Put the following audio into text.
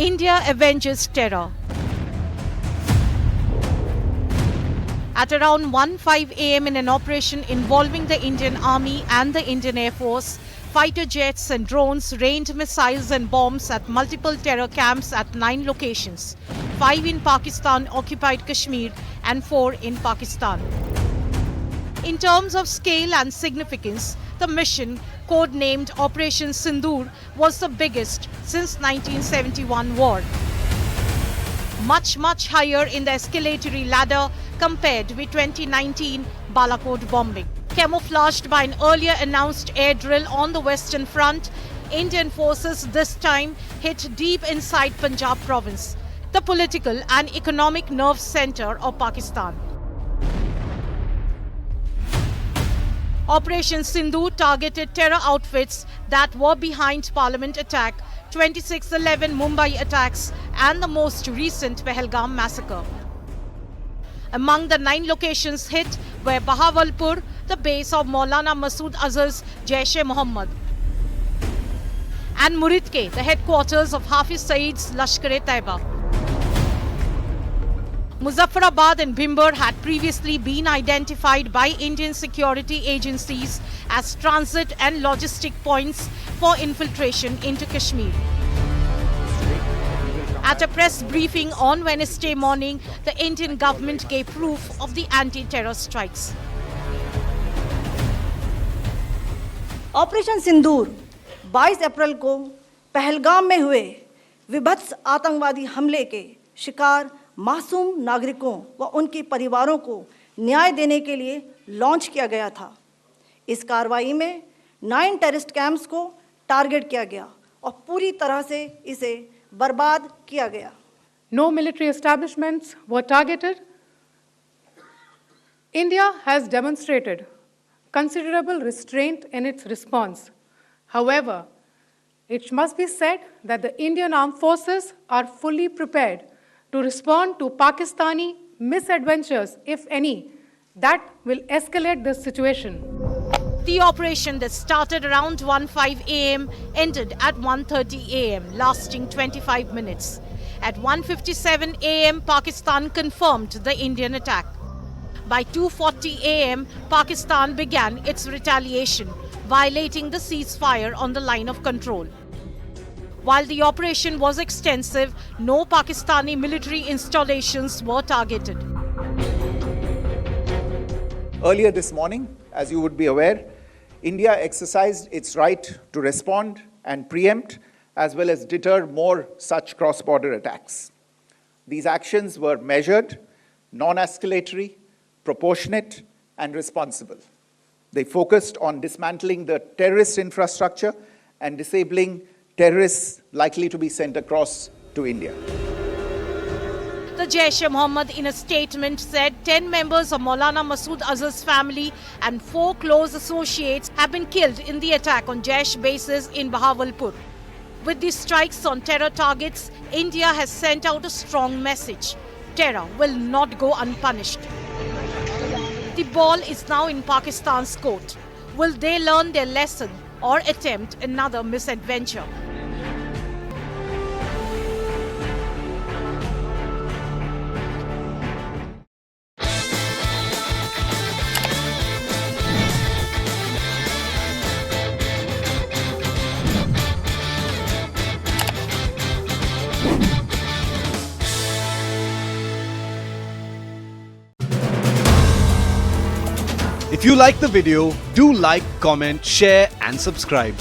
India avenges terror. At around 1:05 a.m. in an operation involving the Indian Army and the Indian Air Force, fighter jets and drones rained missiles and bombs at multiple terror camps at 9 locations, 5 in Pakistan-occupied Kashmir and 4 in Pakistan. In terms of scale and significance, the mission, codenamed Operation Sindoor, was the biggest since 1971 war. Much higher in the escalatory ladder compared with 2019 Balakot bombing. Camouflaged by an earlier announced air drill on the Western Front, Indian forces this time hit deep inside Punjab province, the political and economic nerve center of Pakistan. Operation Sindoor targeted terror outfits that were behind Parliament attack, 26/11 Mumbai attacks and the most recent Pahalgam massacre. Among the 9 locations hit were Bahawalpur, the base of Maulana Masood Azhar's Jaish-e-Mohammed, and Muridke, the headquarters of Hafiz Saeed's Lashkar-e-Taiba. Muzaffarabad and Bhimber had previously been identified by Indian security agencies as transit and logistic points for infiltration into Kashmir. At a press briefing on Wednesday morning, the Indian government gave proof of the anti-terror strikes. Operation Sindoor 22 अप्रैल को पहलगाम में हुए विभत्स आतंकवादी हमले के शिकार मासूम नागरिकों व उनके परिवारों को न्याय देने के लिए लॉन्च किया गया था। इस कार्रवाई में 9 टेररिस्ट कैंप्स को टारगेट किया गया और पूरी तरह से इसे बर्बाद किया गया। No military establishments were targeted. India has demonstrated considerable restraint in its response. However, it must be said that the Indian armed forces are fully prepared to respond to Pakistani misadventures, if any, that will escalate the situation. The operation that started around 1:05 a.m. ended at 1:30 a.m., lasting 25 minutes. At 1:57 a.m., Pakistan confirmed the Indian attack. By 2:40 a.m., Pakistan began its retaliation, violating the ceasefire on the line of control. While the operation was extensive, no Pakistani military installations were targeted. Earlier this morning, as you would be aware, India exercised its right to respond and preempt as well as deter more such cross-border attacks. These actions were measured, non-escalatory, proportionate, and responsible. They focused on dismantling the terrorist infrastructure and disabling terrorists likely to be sent across to India. The Jaish-e-Mohammed in a statement said 10 members of Maulana Masood Azhar's family and 4 close associates have been killed in the attack on Jaish bases in Bahawalpur. With these strikes on terror targets, India has sent out a strong message. Terror will not go unpunished. The ball is now in Pakistan's court. Will they learn their lesson or attempt another misadventure? If you like the video, do like, comment, share and subscribe.